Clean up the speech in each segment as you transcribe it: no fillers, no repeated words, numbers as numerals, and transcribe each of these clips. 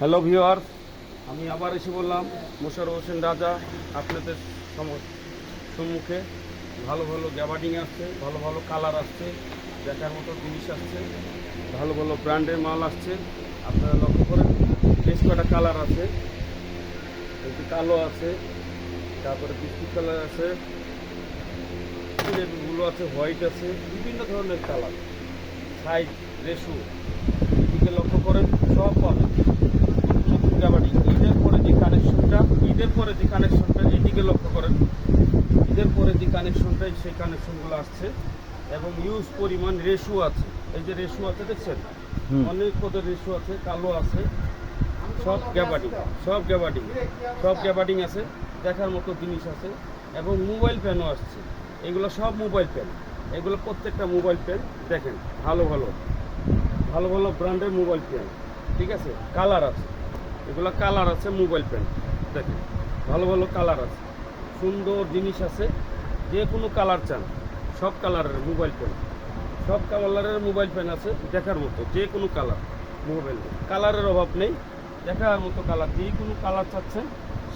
Hello viewers, আমি আবার এসে বললাম মোশাররফ হোসেন রাজা আপনাদের সম্মুখে। ভালো ভালো গ্যাবার্ডিং আসছে, ভালো ভালো কালার আসছে, দেখার মতো জিনিস আসছে, ভালো ভালো ব্র্যান্ডের মাল আসছে। আপনারা লক্ষ্য করেন, বেশ কটা কালার আছে। একটু কালো আছে, তারপরে বিস্কুট কালার আছে, গুলো আছে, হোয়াইট আছে, বিভিন্ন ধরনের কালার, সাইজ, রেশু। এদিকে লক্ষ্য করেন, সব পাবেন। নতুন গ্যাবার্ডিং ঈদের পরে যে কানেকশনটা এদিকে লক্ষ্য করেন, ঈদের পরে যে কানেকশনটা সেই কানেকশনগুলো আসছে এবং ইউজ পরিমাণ রেশু আছে। এই যে রেশু আছে দেখছেন, অনেক পদের রেশু আছে, কালো আছে, সব গ্যাবার্ডিং আছে, দেখার মতো জিনিস আছে। এবং মোবাইল প্যানও আসছে, এগুলো সব মোবাইল প্যান, এগুলো প্রত্যেকটা মোবাইল প্যান। দেখেন ভালো ভালো ব্র্যান্ডের মোবাইল প্যান, ঠিক আছে। কালার আছে, এগুলো কালার আছে মোবাইল প্যান। দেখেন ভালো কালার আছে, সুন্দর জিনিস আছে। যে কোনো কালার চান, সব কালারের মোবাইল প্যান, সব কালারের মোবাইল প্যান আছে দেখার মতো। যে কোনো কালার মোবাইল, কালারের অভাব নেই, দেখার মতো কালার। যে কোনো কালার চাচ্ছেন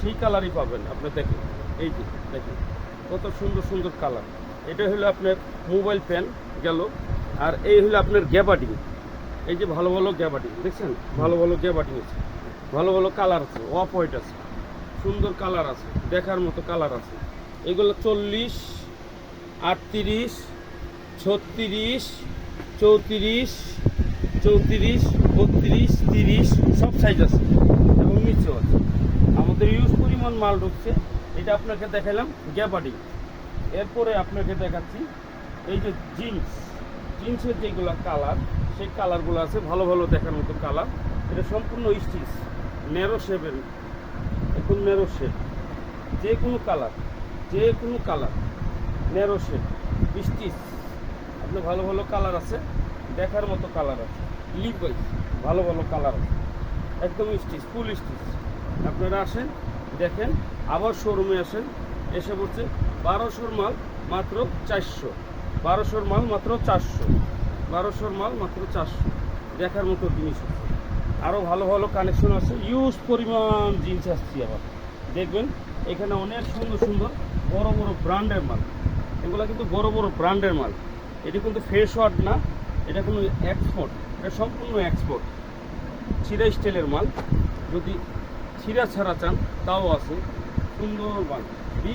সেই কালারই পাবেন আপনি। দেখেন এই যে দেখেন কত সুন্দর কালার। এটা হলো আপনার মোবাইল প্যান গেল। আর এই হলো আপনার গ্যাবার্ডিং। এই যে ভালো গ্যাবার্ডিং দেখছেন, ভালো গ্যাবার্ডিং আছে, ভালো কালার আছে, অফ হোয়াইট আছে, সুন্দর কালার আছে, দেখার মতো কালার আছে। এগুলো 40, 38, 36, 34, 32, 30 সব সাইজ আছে এবং নিচেও আছে। আমাদের ইউজ পরিমাণ মাল ঢুকছে। এটা আপনাকে দেখালাম গ্যাবার্ডিং। এরপরে আপনাকে দেখাচ্ছি এই যে জিন্সের যেগুলো কালার, সেই কালারগুলো আছে ভালো দেখার মতো কালার। এটা সম্পূর্ণ স্টিচ, ন্যারো শেপের, একদম ন্যারো শেপ। যে কোনো কালার ন্যারো শেপ স্টিচ। আপনি ভালো কালার আছে, দেখার মতো কালার আছে। লিপ ওয়াইজ ভালো কালার আছে, একদম স্টিচ, ফুল স্টিচ। আপনারা আসেন, দেখেন, আবার শোরুমে আসেন। এসে বলছে 1200 মাল মাত্র 400, 1200 মাল মাত্র 400, 1200 মাল মাত্র 400। দেখার মতো জিনিস আছে, আরও ভালো কানেকশন আছে, ইউজ পরিমাণ জিনিস আসছে। আবার দেখবেন এখানে অনেক সুন্দর বড় ব্র্যান্ডের মাল। এগুলো কিন্তু বড় ব্র্যান্ডের মাল। এটি কিন্তু ফ্রেশ ওয়ার্ড না, এটা কোনো এক্সপোর্ট, এটা সম্পূর্ণ এক্সপোর্ট। ছিঁড়া স্টাইলের মাল, যদি ছিঁড়া ছাড়া চান তাও আছে। সুন্দর মাল,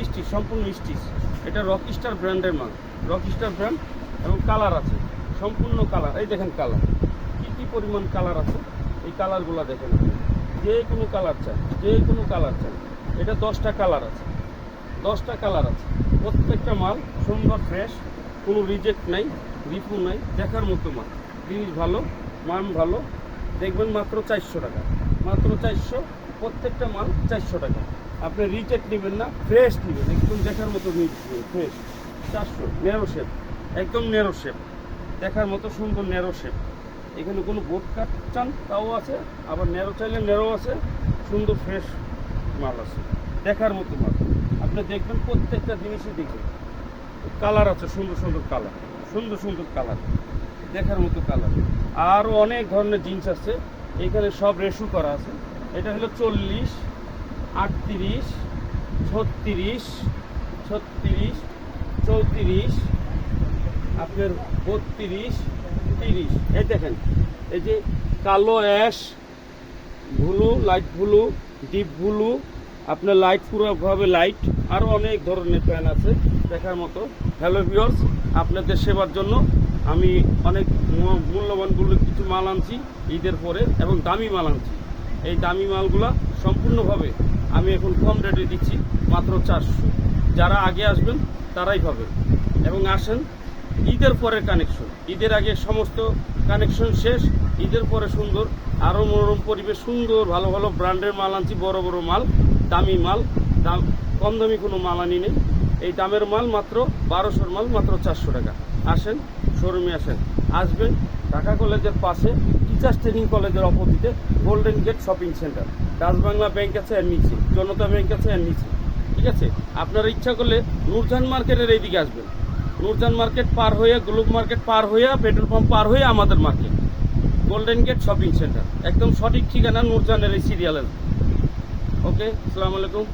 স্টিচ, সম্পূর্ণ স্টিচ। এটা রকস্টার ব্র্যান্ডের মাল, রকস্টার ব্র্যান্ড। এবং কালার আছে, সম্পূর্ণ কালার। এই দেখেন কালার, কী পরিমাণ কালার আছে। এই কালারগুলো দেখেন, যে কোনো কালার চান, এটা 10টা কালার আছে, 10টা কালার আছে। প্রত্যেকটা মাল সুন্দর, ফ্রেশ, কোনো রিজেক্ট নাই, রিফু নাই, দেখার মতো মাল। জিনিস ভালো, মান ভালো। দেখবেন মাত্র 400 টাকা, মাত্র 400। প্রত্যেকটা মাল 400 টাকা। আপনি রিজেক্ট নেবেন না, ফ্রেশ নেবেন, একদম দেখার মতো ফ্রেশ। 400, ন্যারো শেপ, একদম ন্যারো শেপ, দেখার মতো সুন্দর ন্যারো শেপ। এখানে কোনো বোর্ড কাট চান তাও আছে, আবার ন্যারো চাইলে ন্যারো আছে। সুন্দর ফ্রেশ মাল আছে, দেখার মতো মাল। আপনি দেখবেন প্রত্যেকটা জিনিসই দেখবেন কালার আছে, সুন্দর কালার, দেখার মতো কালার। আরও অনেক ধরনের জিনিস আছে। এখানে সব রেশু করা আছে। এটা হলো 40, 38, 36, 34, আপনার 32, 30। এই দেখেন, এই যে কালো ash, blue, light blue, deep blue, আপনার লাইট, পুরোভাবে লাইট। আরও অনেক ধরনের প্যান আছে দেখার মতো। হ্যালো ভিউয়ার্স, আপনাদের সেবার জন্য আমি অনেক মূল্যবানগুলো কিছু মাল আনছি ঈদের পরে, এবং দামি মাল আনছি। এই দামি মালগুলা সম্পূর্ণভাবে আমি এখন কম রেটে দিচ্ছি, মাত্র 400। যারা আগে আসবেন তারাই পাবেন। এবং আসেন, ঈদের পরের কানেকশন, ঈদের আগে সমস্ত কানেকশন শেষ। ঈদের পরে সুন্দর, আরও মনোরম পরিবেশ, সুন্দর ভালো ব্র্যান্ডের মাল আনছি, বড় মাল, দামি মাল। কম দামি কোনো মাল আনি নেই। এই দামের মাল মাত্র 1200 মাল মাত্র 400 টাকা। আসেন, শোরুমে আসবেন। ঢাকা কলেজের পাশে, টিচার্স ট্রেনিং কলেজের অপোজিটে golden gate shopping centre. Dutch Bangla bank আছে এর নিচে, জনতা ব্যাংক আছে এর নিচে, ঠিক আছে। আপনারা ইচ্ছা করলে নূরজাহান মার্কেটের এইদিকে আসবেন। নূরজাহান মার্কেট পার হয়ে, গ্লোব মার্কেট পার হয়ে, পেট্রোল পাম্প পার হয়ে আমাদের market. Golden gate shopping centre, একদম সঠিক ঠিকানা নূরজাহানের এই সিরিয়ালের। ওকে, আসসালামু আলাইকুম।